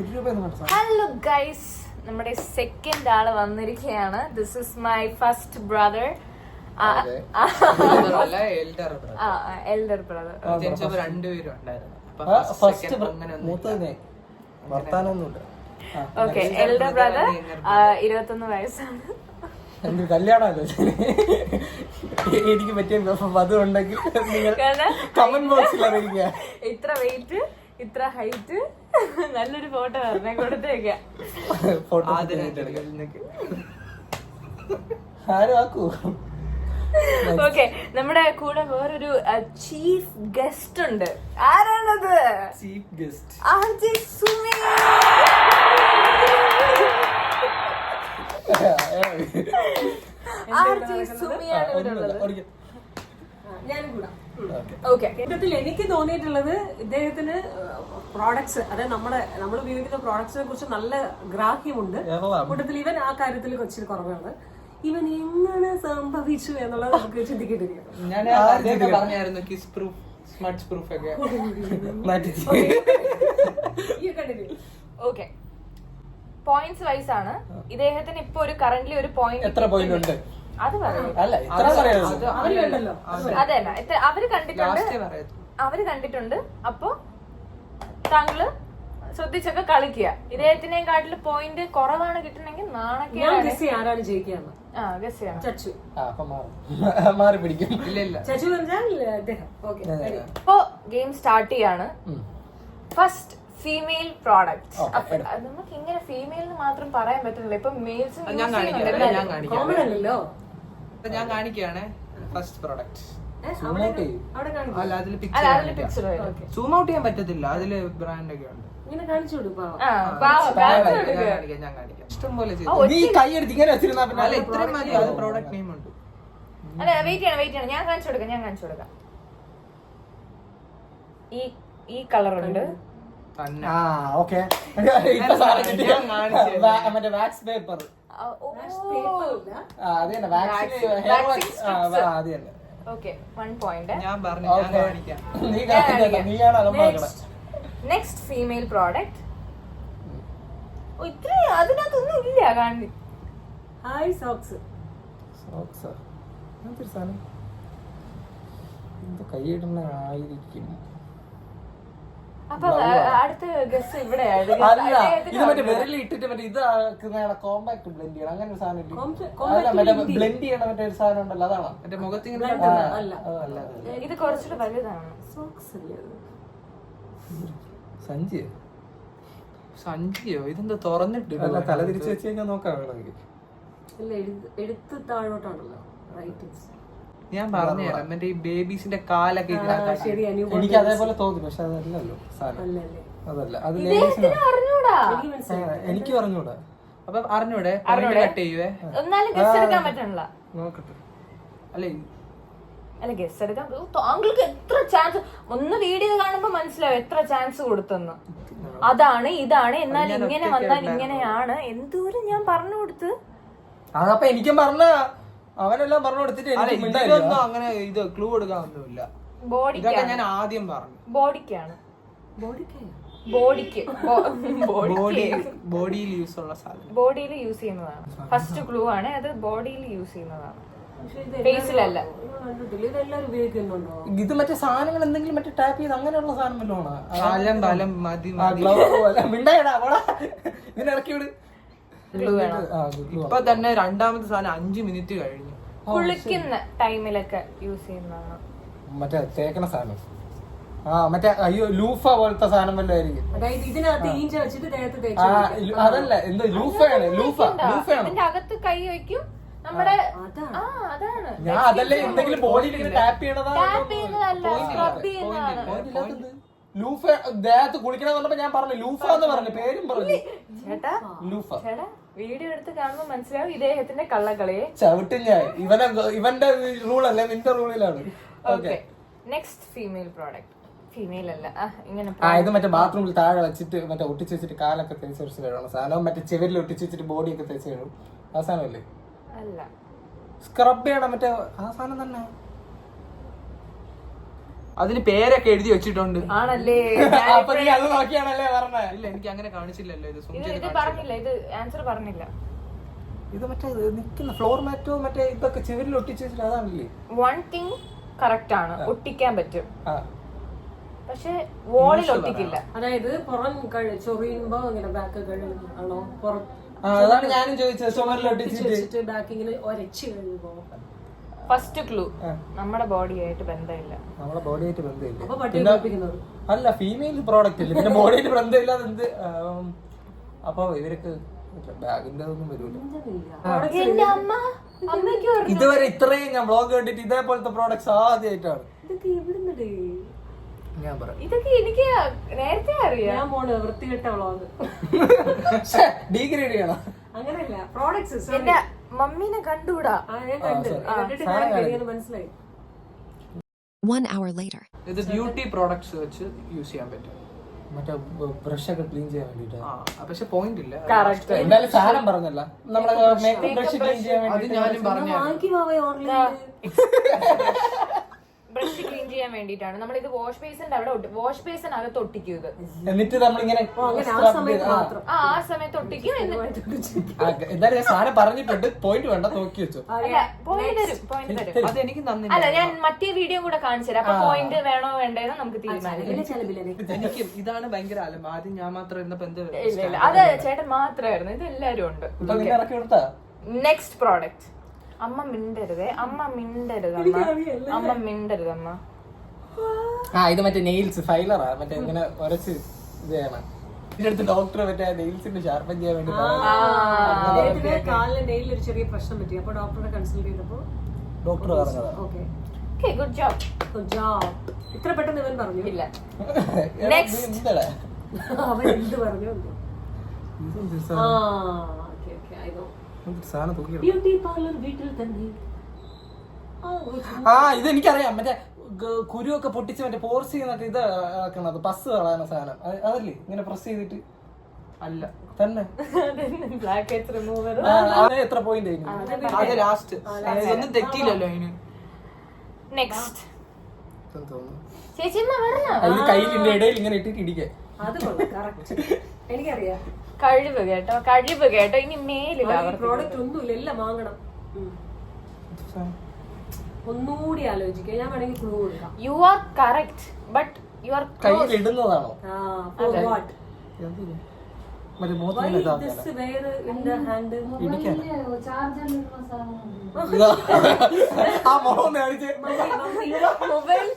Hello guys, നമ്മുടെ second ആള് വന്നിരിക്കുകയാണ്. This is my first brother, elder brother. Okay, elder brother 21 വയസ്സാണ്. കല്യാണമല്ലോ എനിക്ക് പറ്റിയ അതുണ്ടെങ്കിൽ കമന്റ് ബോക്സിൽ അറിയിക്കുക. ഇത്ര വെയിറ്റ്, ഇത്ര ഹൈറ്റ്, നല്ലൊരു ഫോട്ടോ പറഞ്ഞേ കൊടുത്തേക്ക. ഫോട്ടോ ആരും ആക്കൂ. ഓക്കെ, നമ്മുടെ കൂടെ വേറൊരു ചീഫ് ഗസ്റ്റ് ഉണ്ട്. ആരാണത്? Chief guest RJ Sumi. RJ സുമിയാണ് ഇവിടെ ഉള്ളത്. കൂട്ടത്തിൽ എനിക്ക് തോന്നിയിട്ടുള്ളത് ഇദ്ദേഹത്തിന് പ്രോഡക്ട്സ്, അതായത് നമ്മൾ ഉപയോഗിക്കുന്ന പ്രോഡക്ട്സിനെ കുറിച്ച് നല്ല ഗ്രാഹ്യമുണ്ട്. കൂട്ടത്തിൽ ഇവൻ ആ കാര്യത്തിൽ കൊച്ചിന് കുറവാണ്. ഇവൻ എങ്ങനെ സംഭവിച്ചു എന്നുള്ളത് നമുക്ക് ചിന്തിക്കേണ്ടിയിരിക്കുന്നു. ഓക്കെ, പോയിന്റ്സ് വൈസ് ആണ്. ഇദ്ദേഹത്തിന് ഇപ്പൊ ഒരു കറന്റ്ലി ഒരു പോയിന്റ്. എത്ര പോയിന്റ് ഉണ്ട്? അത് പറയും. അതല്ല, അവര് കണ്ടിട്ടുണ്ട്. അപ്പൊ താങ്കള് ശ്രദ്ധിച്ചൊക്കെ കളിക്കുക. ഇദ്ദേഹത്തിനെയും കാട്ടില് പോയിന്റ് കുറവാണ് കിട്ടണമെങ്കിൽ നാണക്കേട്. ആരാണ് ജയിക്കുക? ചച്ചു. മാറി പിടിക്കും. ചച്ചു പറഞ്ഞാൽ ഇപ്പൊ ഗെയിം സ്റ്റാർട്ട് ചെയ്യാണ്. First female product. നമുക്ക് ഇങ്ങനെ ഫീമെയിൽ മാത്രം പറയാൻ പറ്റുന്നില്ല. ഇപ്പൊ മെയിൽസ് കോമൺ അല്ലല്ലോ. ഞാൻ കാണിക്കുകയാണ് ഫസ്റ്റ് പ്രോഡക്റ്റ്. സൂം ഔട്ട് ചെയ്യാൻ പറ്റത്തില്ല, അതില് ബ്രാൻഡ് ഒക്കെ ഉണ്ട്. ഇങ്ങനെ കാണിച്ചു കൊടുക്കും. ഞാൻ കാണിക്കാം. ഇഷ്ടം പോലെ ഇത്രയും മതി. അത് പ്രോഡക്റ്റ് നെയിം ഉണ്ട്. അല്ല, വെയിറ്റ് ചെയ്യണം. ഞാൻ കാണിച്ചു കൊടുക്കാം. ഈ കളർ ഉണ്ട്. മറ്റേ വാക്സ് പേപ്പർ. Okay, 1 point. ഞാൻ പറഞ്ഞു നെക്സ്റ്റ് ഫീമെയിൽ പ്രോഡക്റ്റ്. ഇത്ര അതിനകത്തൊന്നും ഇല്ല കാണി. Hi socks. കൈയിടുന്ന ആയിരിക്കും. അപ്പൊ അടുത്ത ഗസ് ഇവിടെ ഇത് മറ്റേ വിരലിൽ ഇട്ടിട്ട് മറ്റേ ഇതാക്കുന്ന കോമ്പാക്ട് ബ്ലെൻഡ് ചെയ്യണം, അങ്ങനെ ഒരു സാധനം ഇല്ല. മറ്റേ ബ്ലെൻഡ് ചെയ്യണ മറ്റേ ഒരു സാധനം ഉണ്ടല്ലോ, അതാണോ? മറ്റേ മുഖത്തിന് ഇത് കുറച്ചുകൂടെ വലുതാണ്. സഞ്ചിയോ? ഇതെന്താ തുറന്നിട്ട് തല തിരിച്ചു വെച്ച് കഴിഞ്ഞാൽ നോക്കാം വേണമെങ്കിൽ. എടുത്ത് താഴോട്ടാണല്ലോ. ഞാൻ പറഞ്ഞുതരാം. മറ്റേ ഈ ബേബീസിന്റെ കാലൊക്കെ എനിക്ക് അതേപോലെ തോന്നി, പക്ഷെ അതല്ലല്ലോ സാധനം. അതല്ല, അത് എനിക്ക് പറഞ്ഞൂടാ. അപ്പൊ അറിഞ്ഞൂടെ കട്ട് ചെയ്യുവേ. നോക്കട്ടെ. അല്ല, ഗസ് എടുക്കാൻ താങ്കൾക്ക് എത്ര ചാൻസ്. ഒന്ന് വീഡിയോ കാണുമ്പോ മനസ്സിലാവും എത്ര ചാൻസ് കൊടുത്തെന്ന്. അതാണ് ഇതാണ്, എന്നാൽ ഇങ്ങനെ വന്നാൽ ഇങ്ങനെയാണ്. എന്തോരം ഞാൻ പറഞ്ഞു കൊടുത്ത്. അതപ്പൊ എനിക്കും പറഞ്ഞ അവനെല്ലാം പറഞ്ഞു കൊടുത്തിട്ട് അങ്ങനെ ഇത് ക്ലൂ കൊടുക്കാനൊന്നുമില്ല. ബോഡിക്ക് ഞാൻ ആദ്യം പറഞ്ഞു. ബോഡിക്കാണ്. ബോഡിയിൽ യൂസ് ഉള്ള സാധനം. ബോഡിയിൽ യൂസ് ചെയ്യുന്നതാണ്. ഫസ്റ്റ് ക്ലൂ ആണ് അത്. ബോഡിയിൽ യൂസ് ചെയ്യുന്നതാണ്, ഫേസിലല്ല. ഇത് മറ്റേ സാധനങ്ങൾ എന്തെങ്കിലും മറ്റേ ടാപ്പ് ചെയ്ത് അങ്ങനെയുള്ള സാധനം വല്ലതും മതി. ഇതിനിടയ്ക്ക് വിട്. ഇപ്പൊ തന്നെ രണ്ടാമത്തെ സാധനം 5 മിനിറ്റ് കഴിഞ്ഞു. കുളിക്കുന്ന ടൈമിലൊക്കെ യൂസ് ചെയ്യുന്നതാണ്. മറ്റേ തേക്കണ സാധനം. മറ്റേ അയ്യോ ലൂഫ പോലത്തെ സാധനം വല്ല ആയിരിക്കും. അതല്ല, എന്തോ ലൂഫയാണ്. ഇതിന്റെ അകത്ത് കൈ വെക്കും നമ്മുടെ. അതാണ്. ഞാൻ അതല്ലേ എന്തെങ്കിലും ബോഡിയിൽ ടാപ്പ് ചെയ്യുന്നതല്ല, സ്ക്രബ് ചെയ്യുന്നതാണ്. ലൂഫ ദേഹത്ത് കുളിക്കണം പറഞ്ഞപ്പോ ഞാൻ പറഞ്ഞു ലൂഫ എന്ന് പറഞ്ഞു, പേരും പറഞ്ഞു. ചേട്ടാ വീഡിയോ എടുത്ത് കാണുമ്പോ മനസ്സിലാവും ഇദ്ദേഹത്തിന്റെ കള്ളക്കളിയെ. ചവിട്ടും ഞാൻ. ഇവന്റെ റൂളല്ലേ, നിന്റെ റൂളിലാണ്. Okay, next female product. Female അല്ല, ഇങ്ങനെ ഇത് മറ്റേ ബാത്റൂമിൽ താഴെ വെച്ചിട്ട് മറ്റേ ഒട്ടിച്ച് വെച്ചിട്ട് കാലൊക്കെ തേച്ച് വെച്ച് കഴിയണം സാധനം. മറ്റേ ചെവിരിൽ ഒട്ടിച്ച് വെച്ചിട്ട് ബോഡിയൊക്കെ തേച്ച് കഴിയും. ആ സാധനമല്ലേ? അല്ല, സ്ക്രബ് ചെയ്യണം മറ്റേ ആ സാധനം തന്നെ. അതിന് പേരൊക്കെ എഴുതി വെച്ചിട്ടുണ്ട്. ആണല്ലേ? അപ്പൊ നീ അത് നോക്കിയാണല്ലേ പറഞ്ഞേ? ഇല്ല, എനിക്ക് അങ്ങനെ കാണിച്ചില്ലല്ലോ. ഇത് പറഞ്ഞില്ല, ഇത് ആൻസർ പറഞ്ഞില്ല. ഇത് മറ്റേ നിക്കുന്ന ഫ്ലോർ മാറ്റോ മറ്റേ ഇതൊക്കെ ചെവിരിൽ ഒട്ടിച്ച് വെച്ചിട്ട് അതാണല്ലേ? വൺ തിങ് കറക്റ്റ് ആണ്, ഒട്ടിക്കാൻ പറ്റും, പക്ഷെ വോളിൽ ഒട്ടിക്കില്ല. അതായത് പുറം ചൊറിയുമ്പോ ഇങ്ങനെ ബാക്ക് ആണോ പുറം അതാണ് ഞാനും ചോദിച്ചത്. ചുമരിൽ ഒട്ടിച്ചിട്ട് ബാക്ക് ഇങ്ങനെ ഒരച്ച് കഴിയുമ്പോ ഫസ്റ്റ് ക്ലൂ നമ്മുടെ ബോഡിയായിട്ട് ബന്ധമില്ല. നമ്മുടെ ബോഡിയായിട്ട് ബന്ധമില്ല. അപ്പൊ പട്ടി കുളിപ്പിക്കുന്നത് അല്ല, ഫീമെയിൽ പ്രോഡക്റ്റ് ഇല്ല, പിന്നെ ബോഡിയായിട്ട് ബന്ധമില്ലാതെ എന്ത്? അപ്പൊ ഇവർക്ക് ബാഗിന്റെ ഒന്നും വരൂല. എന്റെ അമ്മ അമ്മയ്ക്ക് ഇതുവരെ ഇത്രയും ഞാൻ വ്ളോഗ് കണ്ടിട്ട് ഇതേപോലത്തെ പ്രോഡക്ട്സ് ആദ്യമായിട്ടാണ് ഞാൻ പറയാം. ഇതൊക്കെ എനിക്ക് നേരത്തെ അറിയാം. ഞാൻ പോണ് വൃത്തികെട്ട വ്ളോഗ്. ഡീഗ്രേഡ് ചെയ്യണം. അങ്ങനെയല്ല, പ്രോഡക്ട്സ് എന്റെ മമ്മീനെ കണ്ടൂടാ. ഞാൻ കണ്ടിട്ട് മനസ്സിലായി. 1 hour later. ഇത് ബ്യൂട്ടി പ്രോഡക്ട്സ് വെച്ച് യൂസ് ചെയ്യാൻ പറ്റും. മറ്റേ ബ്രഷ് ഒക്കെ ക്ലീൻ ചെയ്യാൻ വേണ്ടിട്ട്. പക്ഷെ പോയിന്റ് ഇല്ല. കറക്റ്റ്. എന്തായാലും സാധനം പറഞ്ഞല്ല, നമ്മളെ മേക്കപ്പ് ബ്രഷ് ക്ലീൻ ചെയ്യാൻ അത് വേണ്ടി. ഞാനും പറഞ്ഞു. ബ്രഷ് ക്ലീൻ ചെയ്യാൻ വേണ്ടിട്ടാണ് നമ്മൾ ഇത് വാഷ് ബേസിന്റെ അവിടെ വാഷ് ബേസിനകത്ത് ഒട്ടിക്കും ഇത്. എന്നിട്ട് നമ്മളിങ്ങനെ ആ സമയത്ത് ഒട്ടിക്കും. എന്തായാലും ഞാൻ സാധനം പറഞ്ഞിട്ടുണ്ട്, പോയിന്റ് വേണ്ട, നോക്കി വെച്ചു. പോയിന്റ് തരും. അത് എനിക്ക് അല്ല, ഞാൻ മറ്റേ വീഡിയോ കൂടെ കാണിച്ചു തരാം. അപ്പൊ പോയിന്റ് വേണോ വേണ്ടേന്ന് നമുക്ക് തീരുമാനിക്കാം. എനിക്ക് ഇതാണ് ഭയങ്കര അലമ്പ്. ആദ്യം ഞാൻ മാത്രം ഇരുന്നപ്പോ എന്ത് ഇല്ല, അത് ചേട്ടൻ മാത്രമായിരുന്നു, ഇത് എല്ലാരും ഉണ്ട്. ഇറക്കി കൊടുത്താ നെക്സ്റ്റ് പ്രോഡക്റ്റ്. അമ്മ മിണ്ടരുതേ, അമ്മ മിണ്ടരുതമ്മ, അമ്മ മിണ്ടരുതമ്മ. ഇത് മറ്റേ നെയിൽസ് ഫൈലറാ, മറ്റേ ഇങ്ങനെ ഉരച്ച് ഇത് ചെയ്യണം. ഇതിന്റെ അടുത്ത് ഡോക്ടർ മറ്റേ നെയിൽസിന്റെ ഷാർപ്പൻ ചെയ്യാൻ വേണ്ടി കാലിലെ നെയിലിൽ ഒരു ചെറിയ പ്രശ്നം പറ്റി. അപ്പൊ ഡോക്ടറെ കൺസൾട്ട് ചെയ്തപ്പോ ഡോക്ടർ പറഞ്ഞതാ. Okay, good job. Good job. ഇത്ര പെട്ടെന്ന് ഇവൻ പറഞ്ഞു ഇല്ല. എന്താ അവൻ എന്ത് പറഞ്ഞു? സാധനം തൂക്കി. ബ്യൂട്ടി പാർലർ വീട്ടിൽ തന്നെ. ഇതെനിക്കറിയാം, മറ്റേ കുരുവൊക്കെ പൊട്ടിച്ച് മറ്റേ പോർസ് ചെയ്യുന്നൊക്കെ ഇത് ആക്കണത്, പസ് കളയുന്ന സാധനം അതല്ലേ? ഇങ്ങനെ പ്രസ് ചെയ്തിട്ട് അല്ല തന്നെ. Blackheads remover. എത്ര പോയിന്റ്? അത് ലാസ്റ്റ്. ഒന്നും തെറ്റിയില്ലല്ലോ അതിന്. നെക്സ്റ്റ് ചേച്ചിമ്മ വരണോ? അതിന് കയ്യിലിന്റെ ഇടയിൽ ഇങ്ങനെ ഇട്ടിട്ട് ഇടിക്കേ. അത് കറക്റ്റ്, എനിക്കറിയാം. കഴിവ് കേട്ടോ, കഴിവ് കേട്ടോ. ഇനി മേലില്ല പ്രോഡക്റ്റ് ഒന്നുമില്ല, എല്ലാം വാങ്ങണം. ഒന്നുകൂടി ആലോചിക്കുക. ഞാൻ വേണമെങ്കിൽ ക്ലൂ കൊടുക്കാം. You are correct, but you are കയ്യിൽ ഇടുന്നതാണോ? മറ്റേ മൊബൈൽ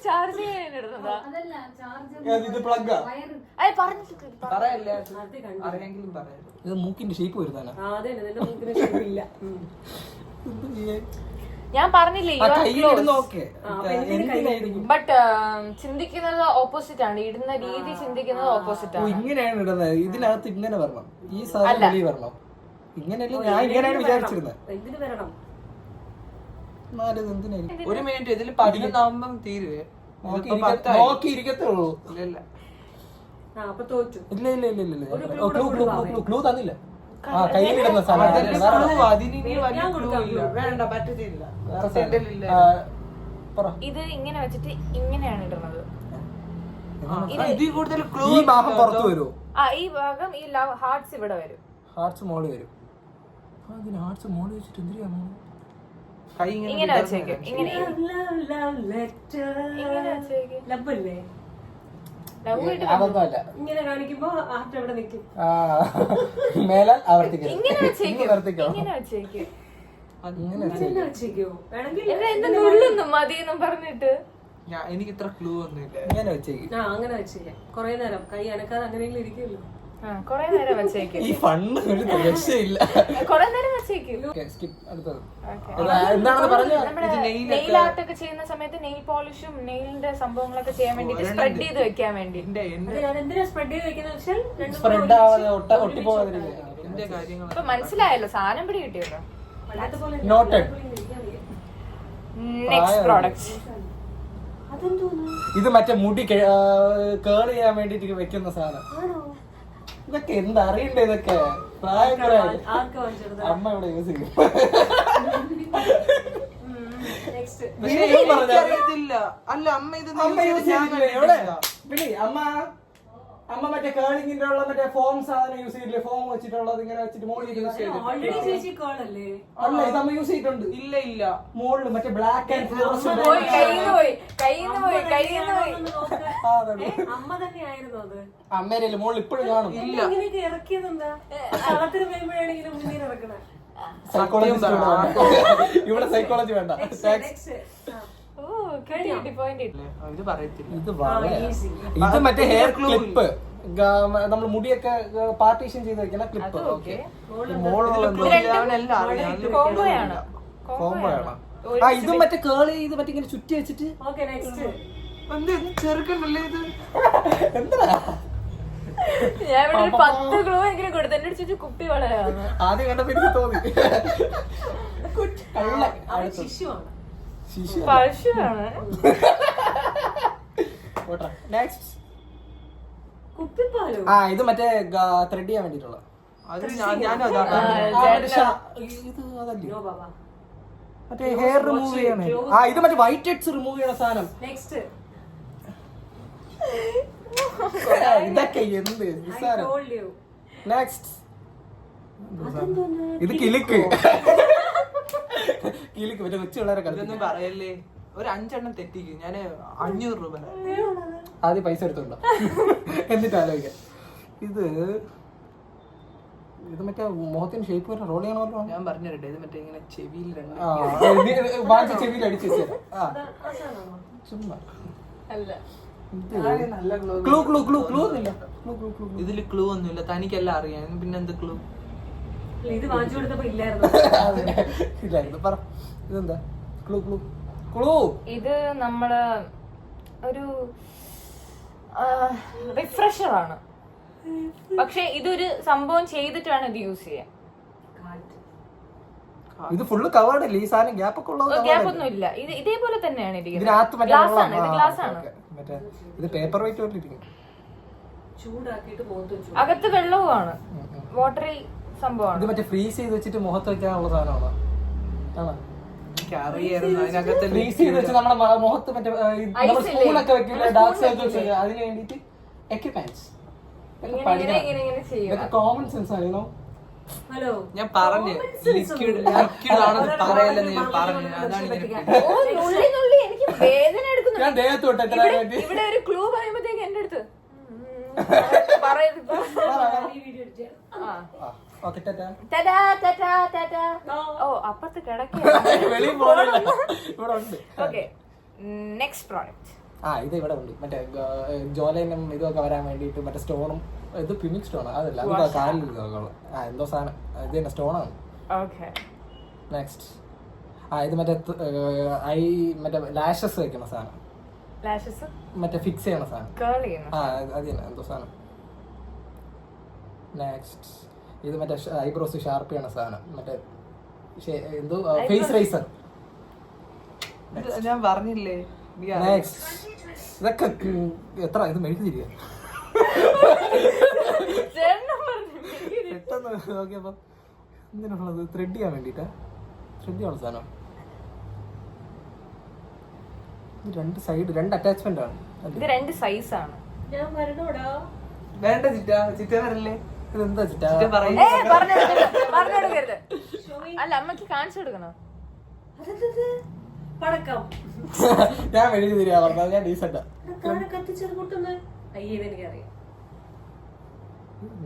ചാർജ് ചെയ്യാനിടുന്നതാ. ഇത് പ്ലഗാ? പറയല്ലേ, അറിയെങ്കിലും പറയാം. ഇത് മൂക്കിന്റെ ഷേപ്പ് വരുന്നതാണ്. ഞാൻ പറഞ്ഞില്ലേ, ബട്ട് ചിന്തിക്കുന്നത് ഓപ്പോസിറ്റ് ആണ്. ഇടുന്ന രീതി ചിന്തിക്കുന്നത് ഓപ്പോസിറ്റ് ആണ്. ഇങ്ങനെയാണ് ഇടുന്നത്, ഇതിനകത്ത് ഇങ്ങനെ വരണം, ഈ സാധനം വെളിയിൽ വരണം. ഇങ്ങനെയല്ലേ ഞാൻ ഇങ്ങനെയാണ് വിചാരിച്ചിരുന്നത്. ഒരു മിനിറ്റ്, ഇതിൽ 11 തീരുവേ. നോക്കി ഇരിക്കത്തേ ഉള്ളൂ. ഇല്ല ഇല്ല ഇല്ല ഇല്ല ഇല്ല, ക്ലൂ തന്നില്ല. കയ്യിലിടുന്ന സാധനം വേണ്ട, പറ്റത്തില്ല. ഇത് ഇങ്ങനെ വെച്ചിട്ട് ഇങ്ങനെയാണ് ഇടുന്നത്. ഇതിൽ കൂടുതൽ ഈ ഭാഗം പുറത്തു വരുമോ? ഈ ഭാഗം, ഈ ഹാർട്സ് ഇവിടെ വരും. ഹാർട്സ് മോളി വരും. ഹാർട്സ് മോളി വെച്ചിട്ട് എന്തിനാ? ഇങ്ങനെ വെച്ചേക്കും, ഇങ്ങനെ ലബ്ബല്ലേ? അതൊന്നുമല്ല. ഇങ്ങനെ കാണിക്കുമ്പോ ഹാർട്ട് എവിടെ നിൽക്കും? മേലാൽ ആവർത്തിക്കും. ഇങ്ങനെ വെച്ചേക്കും, ഇങ്ങനെ വെച്ചേക്കും. വെച്ചേക്കോ? വേണമെങ്കിൽ നുള്ളുന്നു മതിയെന്നും പറഞ്ഞിട്ട് എനിക്ക് ഇത്ര ക്ലൂ ഒന്നുമില്ല. ഇങ്ങനെ വെച്ചേക്കും. അങ്ങനെ വെച്ചേക്കാം. കൊറേ നേരം കൈ അനക്കാതെ അങ്ങനെയെങ്കിലും ഇരിക്കുമല്ലോ. കൊറേ നേരം വെച്ചേക്കും. ഈ ഫണ്ട് ഒരു രക്ഷയില്ല. കൊറേ നേരം വെച്ചേക്കും. എന്താണെന്ന് പറഞ്ഞു. നെയിൽ ആർട്ട് ഒക്കെ ചെയ്യുന്ന സമയത്ത് നെയിൽ പോളിഷും നെയിലിന്റെ സംഭവങ്ങളൊക്കെ ചെയ്യാൻ വേണ്ടിട്ട് സ്പ്രെഡ് ചെയ്ത് വെക്കാൻ വേണ്ടി. ഞാൻ എന്തിനാ സ്പ്രെഡ് ചെയ്ത് വെക്കുന്നത് വെച്ചാൽ സ്പ്രെഡ് ആവാതെ ഒട്ടിപ്പോകാതിരിക്കും. എന്റെ കാര്യങ്ങൾ ഇപ്പൊ മനസ്സിലായല്ലോ, സാധനം പിടി കിട്ടിയല്ലോ. നോട്ടഡ്. Next product. ഇത് മറ്റേ മുടി കേൾ ചെയ്യാൻ വേണ്ടിട്ട് വെക്കുന്ന സാധനം. ഇതൊക്കെ എന്താ അറിയണ്ടേ? ഇതൊക്കെ പ്രായം അമ്മ ഇവിടെ യൂസ് ചെയ്യും. നെക്സ്റ്റ് പക്ഷേ എനിക്കറിയത്തില്ല. അല്ല അമ്മ ഇത് അമ്മ യൂസ് ചെയ്തിട്ടില്ലേ എവിടെ പിന്നെ അമ്മ മറ്റേ കേളിങ്ങിന്റെ ഉള്ള മറ്റേ ഫോം സാധനം യൂസ് ചെയ്തില്ലേ, ഫോം വെച്ചിട്ടുള്ളത് ഇങ്ങനെ വെച്ചിട്ട് മോളിൽ യൂസ് ചെയ്തിട്ട്. ഓൾറെഡി ചേച്ചി കേളല്ലേ? അല്ല ഇത് അമ്മ യൂസ് ചെയ്തിട്ടുണ്ട്. ഇല്ല മോളില് മറ്റേ ബ്ലാക്ക് ആൻഡ് പോയി കയ്യിന്ന് പോയി അമ്മ തന്നെയായിരുന്നു അത്. അമ്മേരല്ലേ മോളിൽ ഇപ്പോഴും കാണും. ഇങ്ങനെയൊക്കെ ഇറക്കിയതെന്താ? കളത്തിന് വരുമ്പോഴാണെങ്കിലും മുന്നിൽ ഇറക്കണേ. സൈക്കോളജി ഇവിടെ സൈക്കോളജി വേണ്ട. ഇത് പറയത്തില്ല. ഇത് മറ്റേ ഹെയർ ക്ലിപ്പ്, നമ്മൾ മുടിയൊക്കെ പാർട്ടീഷൻ ചെയ്ത് വെക്കുന്ന ക്ലിപ്പ്. കോംബോയാണ്. കോംബോയാണ്. ആ ഇതും മറ്റേ കേളി ഇത് മറ്റേ ഇങ്ങനെ ചുറ്റി വെച്ചിട്ട് ഓക്കെ നെക്സ്റ്റ്. ചെറുക്കണ്ടല്ലേ ഇത്? എന്താ ഞാൻ ഇവിടെ ഒരു 10 ക്ലൂ എങ്കിലും കൊടുത്തു. എന്റെ അടുത്ത് കുപ്പി വളരാന്ന് ആദ്യം കണ്ടപ്പോ എനിക്ക് തോന്നി. ശിശുവാണ്. പശുവാണ്. നെക്സ്റ്റ് കുപ്പിപ്പാലോ? ആ ഇത് മറ്റേ ത്രെഡ് ചെയ്യാൻ വേണ്ടിട്ടുള്ള. അത് ഞാനും അതാ ഇത് അതല്ലേ നോ ബാബാ. മറ്റേ ഹെയർ റിമൂവ് ചെയ്യണേ. ആ ഇത് മറ്റേ വൈറ്റ് ഹെഡ്സ് റിമൂവ് ചെയ്യണ സാധനം. നെക്സ്റ്റ്. ഇതൊക്കെ എന്ത് നിസ്സാരം. നെക്സ്റ്റ് ഇത് കിലുക്ക്. കിലുക്ക് മറ്റേ കൊച്ചു പിള്ളേരെ ഇതൊന്നും പറയല്ലേ. ഒരു 5 എണ്ണം തെറ്റിക്ക്. ഞാന് 500 രൂപ ആദ്യം പൈസ എടുത്തോണ്ടോ എന്നിട്ട് ആലോചിക്കാം. ഇത് മറ്റേ മുഖത്തിന് ഷേപ്പ് വരെ റോൾ ചെയ്യണമല്ലോ. ഞാൻ പറഞ്ഞു തരട്ടെ. ഇത് മറ്റേ ഇങ്ങനെ ചെവിയിൽ ചെവിയിൽ അടിച്ചു വെച്ചേരാ. ചുമ്മാ അല്ല നല്ല ക്ലൂ ക്ലൂ ക്ലൂ ക്ലൂ ഒന്നുമില്ല. ഇതില് ക്ലൂ ഒന്നുമില്ല. തനിക്കെല്ലാം അറിയാം. പിന്നെ എന്ത് ക്ലൂ? ഇത് വാങ്ങിച്ചു കൊടുത്തപ്പോ ഇല്ലായിരുന്നു. ഇല്ലായിരുന്നു. പറ ഇതെന്താ ക്ലൂ ക്ലൂ ക്ലൂ? ഇത് നമ്മള് ഒരു റിഫ്രഷർ ആണ്. പക്ഷെ ഇതൊരു സംഭവം ചെയ്തിട്ടാണ് ഇത് യൂസ് ചെയ്യാൻ. ഇത് ഫുള്ള് കവേർഡ് അല്ലേ ഈ സാധനം? ഗ്യാപ്പ് ഒക്കെ ഉള്ളത് ഗ്യാപ്പ് ഒന്നും ഇല്ല. ഇത് ഇതേപോലെ തന്നെയാണ് ഇരിക്കുന്നത്. ഇതിനകത്ത് മറ്റേ ഗ്ലാസ് ആണ്. ഇത് ഗ്ലാസ് ആണ്. മറ്റേ ഇത് പേപ്പർ വെയിറ്റ് പോലെ ഇരിക്കും. ചൂടാക്കിയിട്ട് മുഖത്ത് വെച്ചു. അകത്ത് വെള്ളവുമാണ്. വാട്ടറി സംഭവമാണ്. ഇത് മറ്റേ ഫ്രീസ് ചെയ്ത് വെച്ചിട്ട് മുഖത്ത് വെക്കാനുള്ള സാധനമാണോ? ആണോ? അറിയായിരുന്നു. അതിനകത്ത് ഫ്രീസ് ചെയ്ത് വെച്ച് നമ്മുടെ മുഖത്ത് മറ്റേ സ്പൂണൊക്കെ വെക്കില്ല, ഡാർക്ക് സർക്കിൾസ് ചെയ്യുക. അതിന് വേണ്ടിട്ട് എക്യുപ്മെന്റ്സ് ഇതൊക്കെ കോമൺ സെൻസ് ആണോ? ഹലോ, ഞാൻ പറഞ്ഞു ലിക്വിഡ് ആണെന്ന് പറയല്ലെന്ന് ഞാൻ പറഞ്ഞു. അതാണ് എനിക്ക് വേദന എടുക്കുന്നു. ഞാൻ ദേഹത്ത് തൊട്ടെ ഇവിടെ ഒരു ക്ലൂ പറയുമ്പോഴത്തേക്ക് എന്റെ അടുത്ത് ഓ അപ്പുറത്ത് കിടക്കുക. ഇവിടെ ഉണ്ട്. Okay next product. ആ ഇത് ഇവിടെ ഉണ്ട്. മറ്റേ ജോലനും ഇതൊക്കെ വരാൻ വേണ്ടിട്ട് മറ്റേ സ്റ്റോണും. ഇത് പിമിക് സ്റ്റോൺ അതല്ല, അത് കാലിൽ എന്തോ സാധനം. ഇത് തന്നെ സ്റ്റോണാണ്. ഓക്കെ നെക്സ്റ്റ് ഇത് മറ്റേ മറ്റേ ലാഷസ് വെക്കുന്ന സാധനം. ലാഷസ് മറ്റേ ഫിക്സ് ചെയ്യണ സാധനം. കേൾ ചെയ്യുന്ന അത് തന്നെ എന്തോ സാധനം. നെക്സ്റ്റ് ഇത് മറ്റേ ഐബ്രോസ് ഷാർപ്പ് ചെയ്യണ സാധനം. മറ്റേ എന്തോ ഫേസ് റൈസർ. ഞാൻ പറഞ്ഞില്ലേ. നെക്സ്റ്റ് ഇതൊക്കെ എത്ര ഇത് മെഴുക്ക് തിരിക പെട്ടെന്ന് നോക്കിയപ്പോ എന്തിനുള്ളത്? ത്രെഡ് ചെയ്യാൻ വേണ്ടിട്ടാ. ത്രെഡ് ചെയ്യാനുള്ള സാധനം. രണ്ട് സൈഡ്, രണ്ട് അറ്റാച്ച്മെന്റ് ആണ്. ഇത് 2 സൈസ് ആണ്. ഞാൻ വരണോടാ. വേണ്ട ചിറ്റ വരല്ലേ. ഇതെന്താ ചിറ്റാ? പറഞ്ഞെടുക്കരുത്. അല്ല അമ്മക്ക് കാണിച്ചു കൊടുക്കണോ? പടക്കം. ഞാൻ മെഴുക്ക് തിരിയാ പറഞ്ഞത്. ഞാൻ ഡീസന്റാ. കത്തിച്ചത് പൊട്ടുന്നത്. അയ്യേ ഇതെനിക്കറിയാം.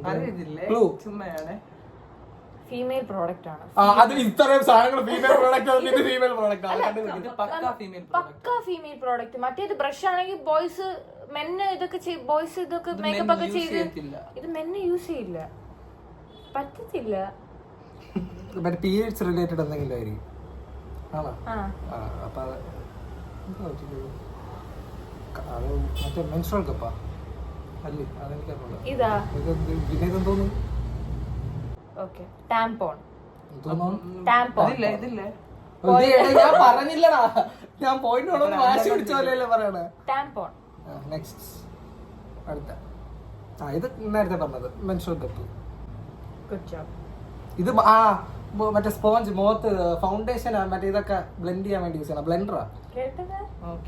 അറിയത്തില്ലേ? ചുമ്മയാണ്. ഫീമെയിൽ പ്രോഡക്റ്റ് ആണ്. അത് ഇത്രയും സാധനങ്ങൾ ഫീമെയിൽ പ്രോഡക്റ്റ് ഫീമെയിൽ പ്രോഡക്റ്റ് ആണ്. പക്ക ഫീമെയിൽ പ്രോഡക്റ്റ്. മറ്റേത് ബ്രഷ് ആണെങ്കിൽ ബോയ്സ് മെന്ന് ഇതൊക്കെ ബോയ്സ് ഇതൊക്കെ മേക്കപ്പ് ഒക്കെ ചെയ്ത്. ഇത് മെന്ന് യൂസ് ചെയ്യില്ല, പറ്റത്തില്ല. മറ്റേ പീരിയഡ്സ് റിലേറ്റഡ് എന്തെങ്കിലും ആയിരിക്കും. ആണോ? അപ്പൊ അത് മറ്റേ മെൻസ്ട്രൽ കപ്പാ അല്ലേ? അതെനിക്കറിയില്ല. ഇതാ പിന്നെ ഇതെന്തോന്നു? Okay tampon. ഇതില്ലേ ഞാൻ പറഞ്ഞില്ലടാ. ഞാൻ പോയിന്റ് വാശി പിടിച്ച പോലെയല്ലേ പറയണേ. ടാംപോൺ. നെക്സ്റ്റ് അടുത്ത ഇത് നേരത്തെ പറഞ്ഞത് മെൻസ്ട്രൽ കപ്പ്. Good job. ഇത് മറ്റേ സ്പോഞ്ച് മുഖത്ത് ഫൗണ്ടേഷൻ മറ്റേ ഇതൊക്കെ ബ്ലെൻഡ് ചെയ്യാൻ വേണ്ടി യൂസ് ചെയ്യണം. ബ്ലെൻഡറാ.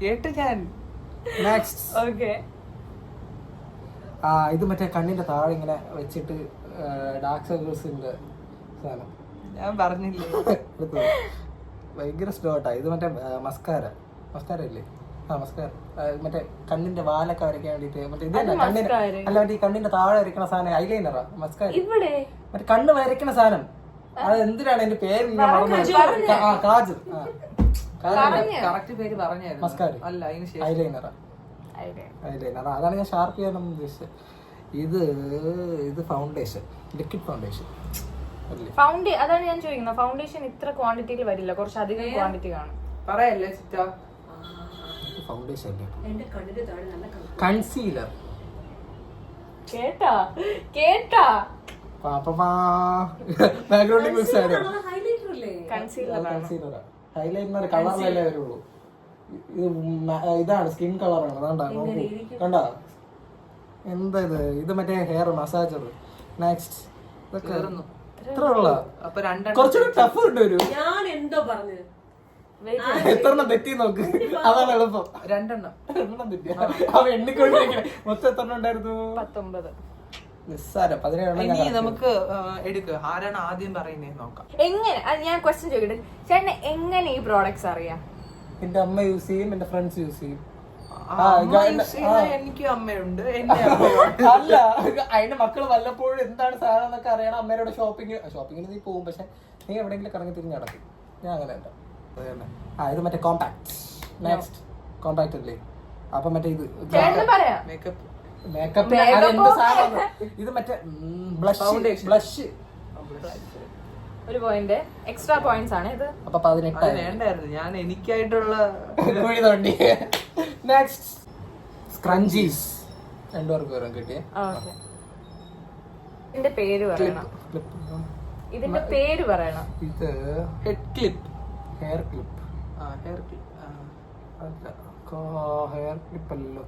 കേട്ട് ഞാൻ. Next okay. ഇത് മറ്റേ കണ്ണിന്റെ താഴെ ഇങ്ങനെ വെച്ചിട്ട് ഡാർക്ക് സർക്കിൾസിന്റെ സാധനം ഞാൻ പറഞ്ഞില്ലേ. ഭയങ്കര സ്ലോട്ടാ. ഇത് മറ്റേ മസ്കാര ഇല്ലേ? മസ്കാര മറ്റേ കണ്ണിന്റെ വാലൊക്കെ വരയ്ക്കാൻ വേണ്ടിട്ട് മറ്റേ ഇത് തന്നെ കണ്ണിന് അല്ല മറ്റേ ഈ കണ്ണിന്റെ താഴെ വരയ്ക്കണ സാധനം ഐലൈനറാ മസ്കാര. മറ്റേ കണ്ണ് വരയ്ക്കണ സാധനം അത് എന്തിനാണ് എന്റെ പേര് കാജൽ. കറക്റ്റ് പേര് പറഞ്ഞായിരുന്നു. മസ്കാര അല്ല അതിന് ശേഷം ഐലൈനറാ. അതാണ് ഞാൻ ഷാർപ്പ് ചെയ്യാൻ ഉദ്ദേശിച്ചത്. ഇത് ഫൗണ്ടേഷൻ, ലിക്വിഡ് ഫൗണ്ടേഷൻ. അതാണ് ഞാൻ ചോദിക്കുന്നത്. ഫൗണ്ടേഷൻ ഇത്ര ക്വാണ്ടിറ്റിയിൽ വരില്ല, കുറച്ച് അധികം ക്വാണ്ടിറ്റി കാണും. പറയല്ലേ ചിറ്റാ. ഫൗണ്ടേഷൻ എന്റെ കണ്ണിന്റെ താഴെ നല്ല കൺസീലർ. കേട്ടാ ബാക്ക്ഗ്രൗണ്ടിൽ മിക്സ് ആയിരുന്നു. ഹൈലൈറ്റർ അല്ലേ? കൺസീലറാ. ഹൈലൈറ്റർ കളറിലല്ലേ വരുള്ളൂ. ഇതാണ് സ്കിൻ കളറാണ്. അതാണ്ടാ നോക്കൂ, കണ്ടാ എന്താ ഇത് മറ്റേ ഹെയർ മസാജർ. നെക്സ്റ്റ് ഇതൊക്കെ ഇത്ര ഉള്ള കുറച്ചുകൂടി ടഫ് ഉണ്ട്. ഞാൻ എന്തോ പറഞ്ഞത് എത്രണ്ണം തെറ്റി നോക്ക്, അതാണ് എളുപ്പം. 2 എണ്ണം തെറ്റി. അവ എണ്ണിക്കൊണ്ടിരിക്കണേ. മൊത്തം എത്ര ഉണ്ടായിരുന്നു? 19. നിസ്സാരം. 17 ഇനി നമുക്ക് എടുക്കുക. ആരാണ് ആദ്യം പറയുന്നേ നോക്കാം. എങ്ങനെ ഞാൻ ക്വസ്റ്റ്യൻ ചോദിക്കട്ടെ ചേട്ടന്, എങ്ങനെ ഈ പ്രോഡക്ട്സ് അറിയാം? എന്റെ അമ്മ യൂസ് ചെയ്യും, എന്റെ ഫ്രണ്ട്സ് യൂസ് ചെയ്യും. എനിക്ക് അമ്മയുണ്ട്. അല്ല, അതിന്റെ മക്കള് വല്ലപ്പോഴും എന്താണ് സാധനം എന്നൊക്കെ അറിയണം. അമ്മയോട് ഷോപ്പിങ്ങിന് നീ പോകും, പക്ഷെ നീ എവിടെയെങ്കിലും കറങ്ങി തിരിഞ്ഞ് നടക്കും. ഞാൻ അങ്ങനെ ഉണ്ട്. ഇത് മറ്റേ കോമ്പാക്ട്. നെക്സ്റ്റ് കോമ്പാക്ട് അല്ലേ? അപ്പൊ മറ്റേ ഇത് മേക്കപ്പ് എന്ത് സാധനം? ഇത് മറ്റേ ബ്ലഷ്. ഒരു പോയിന്റ് എക്സ്ട്രാ പോയിന്റ്സ് ആണ് ഇത്. അപ്പൊ 18 വേണ്ടായിരുന്നു. ഞാൻ എനിക്കായിട്ടുള്ള കുഴി തോണ്ടി. Next scrunchies. 2 പേർക്ക് വരും കിട്ടിയേ. ഇതിന്റെ പേര് പറയണം. ഇതിന്റെ പേര് പറയണം. ഇത് head clip, hair clip. Hair clip hair clip അല്ലല്ലോ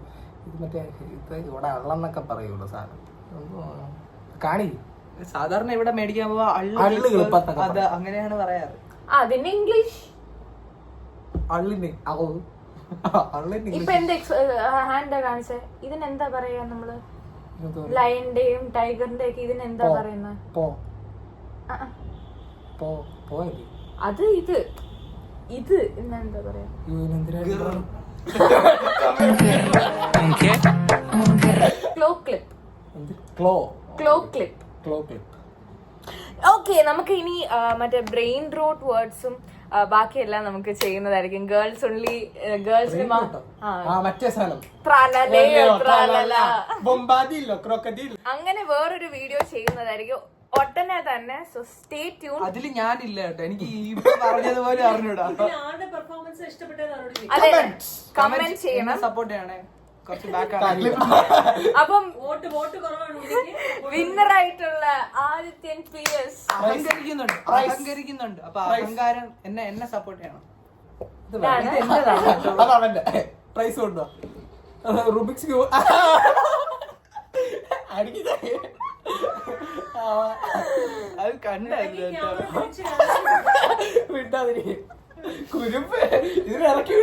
ഇത്. മറ്റേ ഇത് ഇവിടെ അള്ളന്നൊക്കെ പറയുള്ളൂ സാധനം. കാണി സാധാരണ ഇവിടെ മേടിക്കാൻ പോവാ അത് അങ്ങനെയാണ് പറയാറ്. അതിന്റെ ഇംഗ്ലീഷ് ഇപ്പൊ എന്ത് ഹാൻഡാ കാണിച്ചേ? ഇതിനെന്താ പറയാ നമ്മള്? ലയന്റെയും ടൈഗറിന്റെ ഒക്കെ ഇതിനെന്താ പറയുന്നത്? അത് ഇത് ഇത് ഇന്നെന്താ പറയാ? ക്ലോ ക്ലിപ്പ്. ഓക്കെ, നമുക്ക് ഇനി മറ്റേ ബ്രെയിൻ റോട്ട് വേർഡ്സും ബാക്കിയെല്ലാം നമുക്ക് ചെയ്യുന്നതായിരിക്കും. ഗേൾസ് ഓൺലി, ഗേൾസിന് അങ്ങനെ വേറൊരു വീഡിയോ ചെയ്യുന്നതായിരിക്കും ഒട്ടനെ തന്നെ. So stay tune. അതിൽ ഞാനില്ല കേട്ടോ, എനിക്ക് ഇപ്പൊ പറഞ്ഞതുപോലെ അറിഞ്ഞൂടാ. പെർഫോമൻസ് ഇഷ്ടപ്പെട്ടത് അതെ, കമന്റ് ചെയ്യണം, സപ്പോർട്ട് ചെയ്യണേ. അപ്പം വോട്ട് കുറവാണ്. വിന്നർ ആയിട്ടുള്ള ആദിത്യൻ PS അഹങ്കരിക്കുന്നുണ്ട്. അപ്പൊ അഹങ്കാരം എന്നെ സപ്പോർട്ട് ചെയ്യണം. അതവന്റെ പ്രൈസ് കൊണ്ടോ റുബിക്സ് ക്യൂബ് അത് കണ്ടായിരുന്നു വിട്ടാതിരി കുരുപ്പ് ഇതിനിറക്കി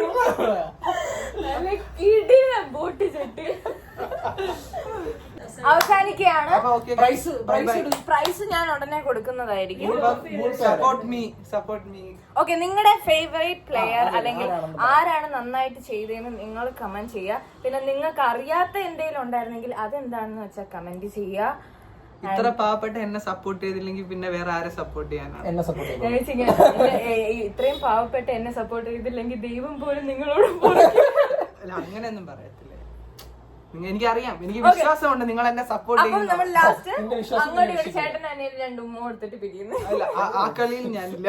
വിടുന്ന ബോട്ട് ചെട്ട് അവസാനിക്കുകയാണ്. പ്രൈസ് ഞാൻ ഉടനെ കൊടുക്കുന്നതായിരിക്കും. ഓക്കെ, നിങ്ങളുടെ ഫേവറേറ്റ് പ്ലെയർ അല്ലെങ്കിൽ ആരാണ് നന്നായിട്ട് ചെയ്തതെന്ന് നിങ്ങൾ കമന്റ് ചെയ്യുക. പിന്നെ നിങ്ങൾക്ക് അറിയാത്ത എന്തെങ്കിലും ഉണ്ടായിരുന്നെങ്കിൽ അതെന്താണെന്ന് വെച്ചാൽ കമന്റ് ചെയ്യുക. ഇത്ര പാവപ്പെട്ട എന്നെ സപ്പോർട്ട് ചെയ്തില്ലെങ്കിൽ പിന്നെ വേറെ ആരെ സപ്പോർട്ട് ചെയ്യാനാണ്? ഇത്രയും പാവപ്പെട്ട എന്നെ സപ്പോർട്ട് ചെയ്തില്ലെങ്കിൽ ദൈവം പോലും നിങ്ങളോട് അങ്ങനെയൊന്നും പറയത്തില്ലേ. എനിക്കറിയാം, എനിക്ക് വിശ്വാസമുണ്ട് നിങ്ങൾ എന്നെ സപ്പോർട്ട് ചെയ്യുന്നു. നമ്മൾ ലാസ്റ്റ് അങ്ങോട്ട് ചേട്ടൻ തന്നെ 2 ഉമ്മ കൊടുത്തിട്ട് പിരിയുന്നു. ആ കളിയിൽ ഞാനില്ല.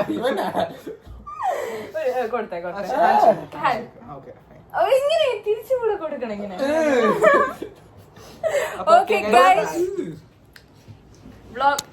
കൊടുത്തേ ഇങ്ങനെ തിരിച്ചുകൂടെ കൊടുക്കണം ഇങ്ങനെ. Okay guys, vlog